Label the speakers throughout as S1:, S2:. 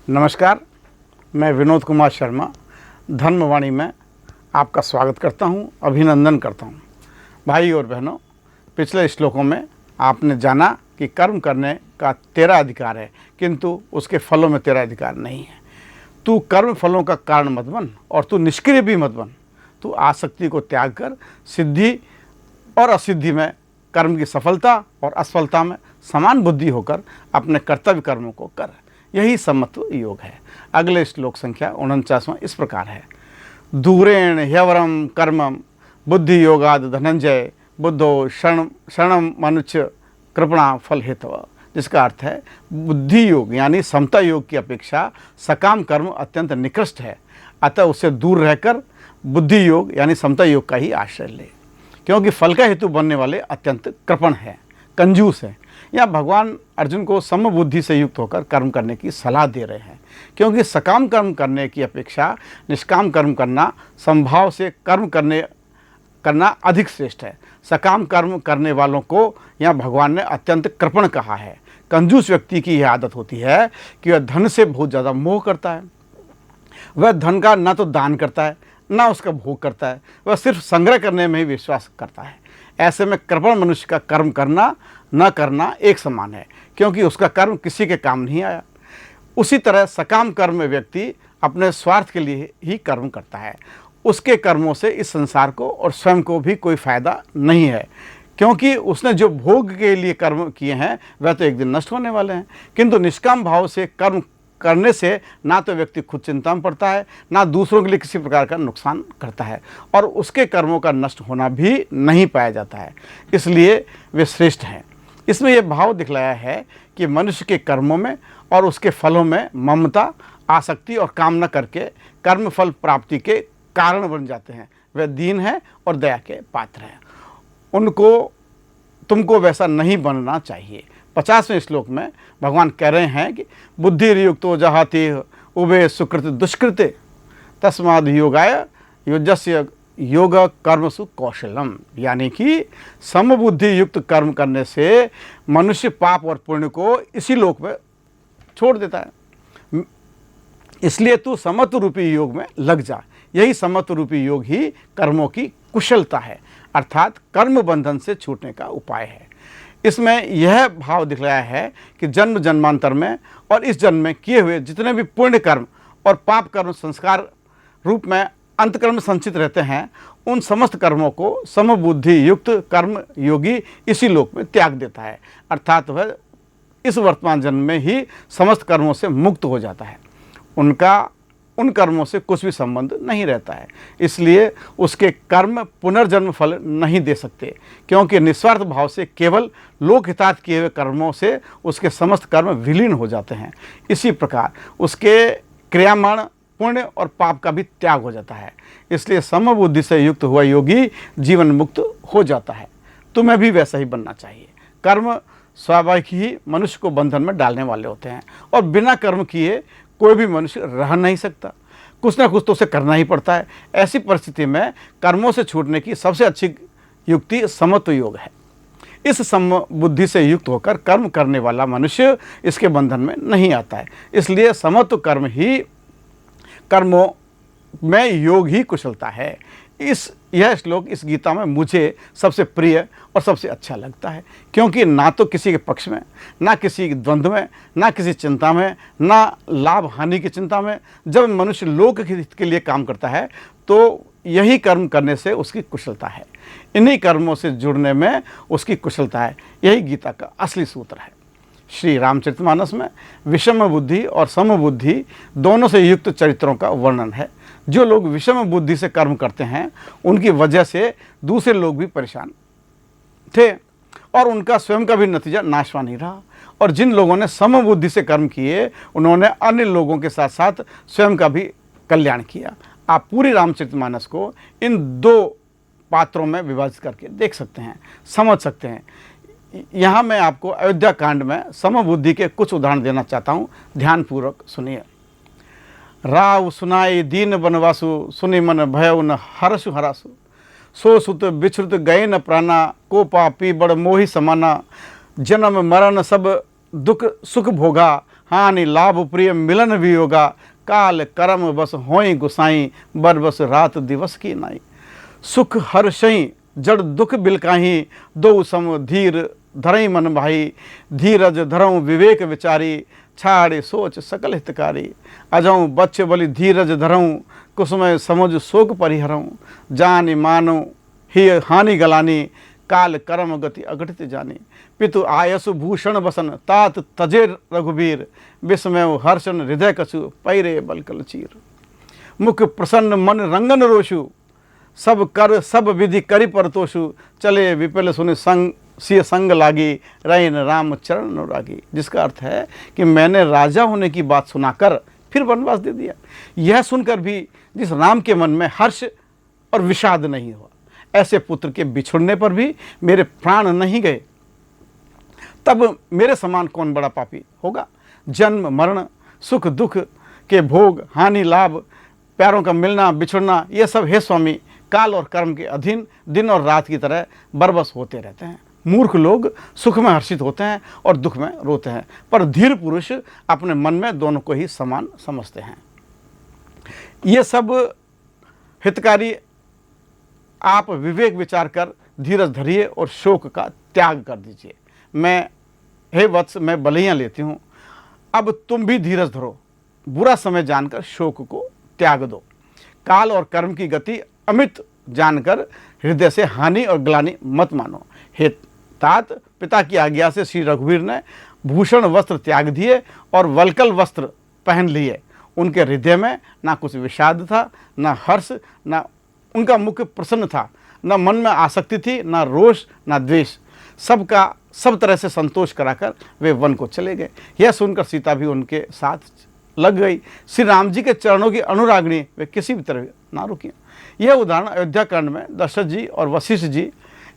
S1: नमस्कार, मैं विनोद कुमार शर्मा धर्मवाणी में आपका स्वागत करता हूं, अभिनंदन करता हूं। भाई और बहनों, पिछले श्लोकों में आपने जाना कि कर्म करने का तेरा अधिकार है, किंतु उसके फलों में तेरा अधिकार नहीं है। तू कर्म फलों का कारण मत बन और तू निष्क्रिय भी मत बन। तू आसक्ति को त्याग कर सिद्धि और असिद्धि में, कर्म की सफलता और असफलता में समान बुद्धि होकर अपने कर्तव्य कर्मों को कर। यही समत्व योग है। अगले श्लोक संख्या 49वां इस प्रकार है। दूरेण ह्यवरम कर्मम बुद्धि योगाद धनंजय बुद्धो शरणम मनुष्य कृपणा फल हेतव। जिसका अर्थ है बुद्धि योग यानी समता योग की अपेक्षा सकाम कर्म अत्यंत निकृष्ट है, अतः उससे दूर रहकर बुद्धि योग यानी समता योग का ही आश्रय ले, क्योंकि फल का हेतु बनने वाले अत्यंत कृपण है, कंजूस है। यहाँ भगवान अर्जुन को समबुद्धि से युक्त होकर कर्म करने की सलाह दे रहे हैं, क्योंकि सकाम कर्म करने की अपेक्षा निष्काम कर्म करना संभाव से कर्म करना अधिक श्रेष्ठ है। सकाम कर्म करने वालों को यहाँ भगवान ने अत्यंत कृपण कहा है। कंजूस व्यक्ति की यह आदत होती है कि वह धन से बहुत ज़्यादा मोह करता है। वह धन का न तो दान करता है न उसका भोग करता है, वह सिर्फ संग्रह करने में ही विश्वास करता है। ऐसे में कृपण मनुष्य का कर्म करना न करना एक समान है, क्योंकि उसका कर्म किसी के काम नहीं आया। उसी तरह सकाम कर्म में व्यक्ति अपने स्वार्थ के लिए ही कर्म करता है। उसके कर्मों से इस संसार को और स्वयं को भी कोई फायदा नहीं है, क्योंकि उसने जो भोग के लिए कर्म किए हैं वह तो एक दिन नष्ट होने वाले हैं। किंतु निष्काम भाव से कर्म करने से ना तो व्यक्ति खुद चिंता में पड़ता है, ना दूसरों के लिए किसी प्रकार का नुकसान करता है, और उसके कर्मों का नष्ट होना भी नहीं पाया जाता है। इसलिए वे श्रेष्ठ हैं। इसमें यह भाव दिखलाया है कि मनुष्य के कर्मों में और उसके फलों में ममता, आसक्ति और कामना करके कर्म फल प्राप्ति के कारण बन जाते हैं। वे दीन हैं और दया के पात्र हैं। तुमको वैसा नहीं बनना चाहिए। 50वें श्लोक में भगवान कह रहे हैं कि बुद्धिर्युक्तो जहाति उभे सुकृत दुष्कृते तस्माद् योगाय युजस्य योग कर्मसु कौशलम। यानी कि समबुद्धि युक्त कर्म करने से मनुष्य पाप और पुण्य को इसी लोक में छोड़ देता है। इसलिए तू समत्व रूपी योग में लग जा। यही समत्व रूपी योग ही कर्मों की कुशलता है, अर्थात कर्म बंधन से छूटने का उपाय है। इसमें यह भाव दिखलाया है कि जन्म जन्मांतर में और इस जन्म में किए हुए जितने भी पुण्य कर्म और पाप कर्म संस्कार रूप में अंतकर्म में संचित रहते हैं, उन समस्त कर्मों को समबुद्धि युक्त कर्म योगी इसी लोक में त्याग देता है, अर्थात वह इस वर्तमान जन्म में ही समस्त कर्मों से मुक्त हो जाता है। उनका उन कर्मों से कुछ भी संबंध नहीं रहता है। इसलिए उसके कर्म पुनर्जन्म फल नहीं दे सकते, क्योंकि निस्वार्थ भाव से केवल लोक हितार्थ किए हुए कर्मों से उसके समस्त कर्म विलीन हो जाते हैं। इसी प्रकार उसके क्रियामाण पुण्य और पाप का भी त्याग हो जाता है। इसलिए समबुद्धि से युक्त हुआ योगी जीवन मुक्त हो जाता है। तुम्हें भी वैसा ही बनना चाहिए। कर्म स्वाभाविक ही मनुष्य को बंधन में डालने वाले होते हैं, और बिना कर्म किए कोई भी मनुष्य रह नहीं सकता। कुछ ना कुछ तो उसे करना ही पड़ता है। ऐसी परिस्थिति में कर्मों से छूटने की सबसे अच्छी युक्ति समत्व योग है। इस समबुद्धि से युक्त होकर कर्म करने वाला मनुष्य इसके बंधन में नहीं आता है। इसलिए समत्व कर्मों में योग ही कुशलता है। यह श्लोक इस गीता में मुझे सबसे प्रिय और सबसे अच्छा लगता है, क्योंकि ना तो किसी के पक्ष में, ना किसी द्वंद्व में, ना किसी चिंता में, ना लाभ हानि की चिंता में। जब मनुष्य लोक हित के लिए काम करता है तो यही कर्म करने से उसकी कुशलता है। इन्हीं कर्मों से जुड़ने में उसकी कुशलता है। यही गीता का असली सूत्र है। श्री रामचरितमानस में विषम बुद्धि और समबुद्धि दोनों से युक्त चरित्रों का वर्णन है। जो लोग विषम बुद्धि से कर्म करते हैं उनकी वजह से दूसरे लोग भी परेशान थे, और उनका स्वयं का भी नतीजा नाशवान ही रहा। और जिन लोगों ने समबुद्धि से कर्म किए उन्होंने अन्य लोगों के साथ साथ स्वयं का भी कल्याण किया। आप पूरी रामचरितमानस को इन दो पात्रों में विभाजित करके देख सकते हैं, समझ सकते हैं। यहाँ मैं आपको अयोध्या कांड में समबुद्धि के कुछ उदाहरण देना चाहता हूँ, ध्यानपूर्वक सुनिए। राव सुनाई दीन बनवासु, सुनि मन भय न हरसु हरासु। सो सुत बिछुत गए न प्राणा, को पापी बड़ मोहि समाना। जन्म मरण सब दुख सुख भोगा, हानि लाभ प्रिय मिलन वियोगा, काल कर्म बस होई गुसाई, बर बस रात दिवस की नाई। सुख हर्षई जड़ दुख बिलकाही, दो सम धीर धरई मन भाई, धीरज धरऊँ विवेक विचारी, छाड़े सोच सकल हितकारी। अजऊँ बच्चे बलि धीरज धरऊँ, कुसुमय समझ शोक परिहरऊँ, जानि मानो ही हानि गलानी, काल कर्म गति अघटित जानी। पितु आयसु भूषण बसन, तात तजे रघुबीर, विस्मय हर्षण हृदय कछु, पैरे बलकल चीर। मुख प्रसन्न मन रंगन रोषु, सब कर सब विधि करि परतोषु, चले विपिल सुनि संग सिय संग लागी, रैन राम चरण अनुरागी। जिसका अर्थ है कि मैंने राजा होने की बात सुनाकर फिर वनवास दे दिया। यह सुनकर भी जिस राम के मन में हर्ष और विषाद नहीं हुआ, ऐसे पुत्र के बिछुड़ने पर भी मेरे प्राण नहीं गए, तब मेरे समान कौन बड़ा पापी होगा। जन्म मरण सुख दुख के भोग, हानि लाभ, प्यारों का मिलना बिछुड़ना, ये सब हे स्वामी काल और कर्म के अधीन दिन और रात की तरह बरबस होते रहते हैं। मूर्ख लोग सुख में हर्षित होते हैं और दुख में रोते हैं, पर धीर पुरुष अपने मन में दोनों को ही समान समझते हैं। ये सब हितकारी आप विवेक विचार कर धीरज धरिए और शोक का त्याग कर दीजिए। मैं हे वत्स मैं बलियाँ लेती हूँ, अब तुम भी धीरज धरो, बुरा समय जानकर शोक को त्याग दो। काल और कर्म की गति अमित जानकर हृदय से हानि और ग्लानि मत मानो। हे तात, पिता की आज्ञा से श्री रघुवीर ने भूषण वस्त्र त्याग दिए और वल्कल वस्त्र पहन लिए। उनके हृदय में ना कुछ विषाद था, ना हर्ष, ना उनका मुख प्रसन्न था, न मन में आसक्ति थी, ना रोष ना द्वेष। सबका सब तरह से संतोष कराकर वे वन को चले गए। यह सुनकर सीता भी उनके साथ लग गई। श्री राम जी के चरणों की अनुरागिणी वे किसी भी तरह ना रुकी। यह उदाहरण अयोध्या कांड में दशरथ जी और वशिष्ठ जी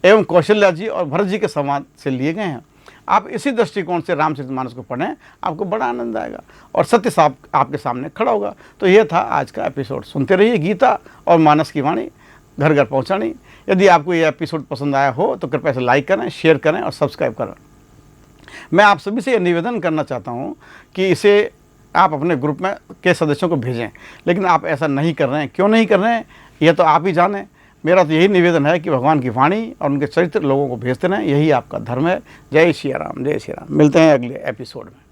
S1: एवं कौशल्या जी और भरत जी के संवाद से लिए गए हैं। आप इसी दृष्टिकोण से रामचरितमानस को पढ़ें, आपको बड़ा आनंद आएगा और सत्य साफ आपके सामने खड़ा होगा। तो यह था आज का एपिसोड। सुनते रहिए गीता और मानस की वाणी, घर घर पहुँचानी। यदि आपको यह एपिसोड पसंद आया हो तो कृपया से लाइक करें, शेयर करें और सब्सक्राइब करें। मैं आप सभी से यह निवेदन करना चाहता हूँ कि इसे आप अपने ग्रुप में के सदस्यों को भेजें, लेकिन आप ऐसा नहीं कर रहे हैं। क्यों नहीं कर रहे हैं यह तो आप ही जानें। मेरा तो यही निवेदन है कि भगवान की वाणी और उनके चरित्र लोगों को भेजते रहें, यही आपका धर्म है। जय श्री राम, जय श्री राम। मिलते हैं अगले एपिसोड में।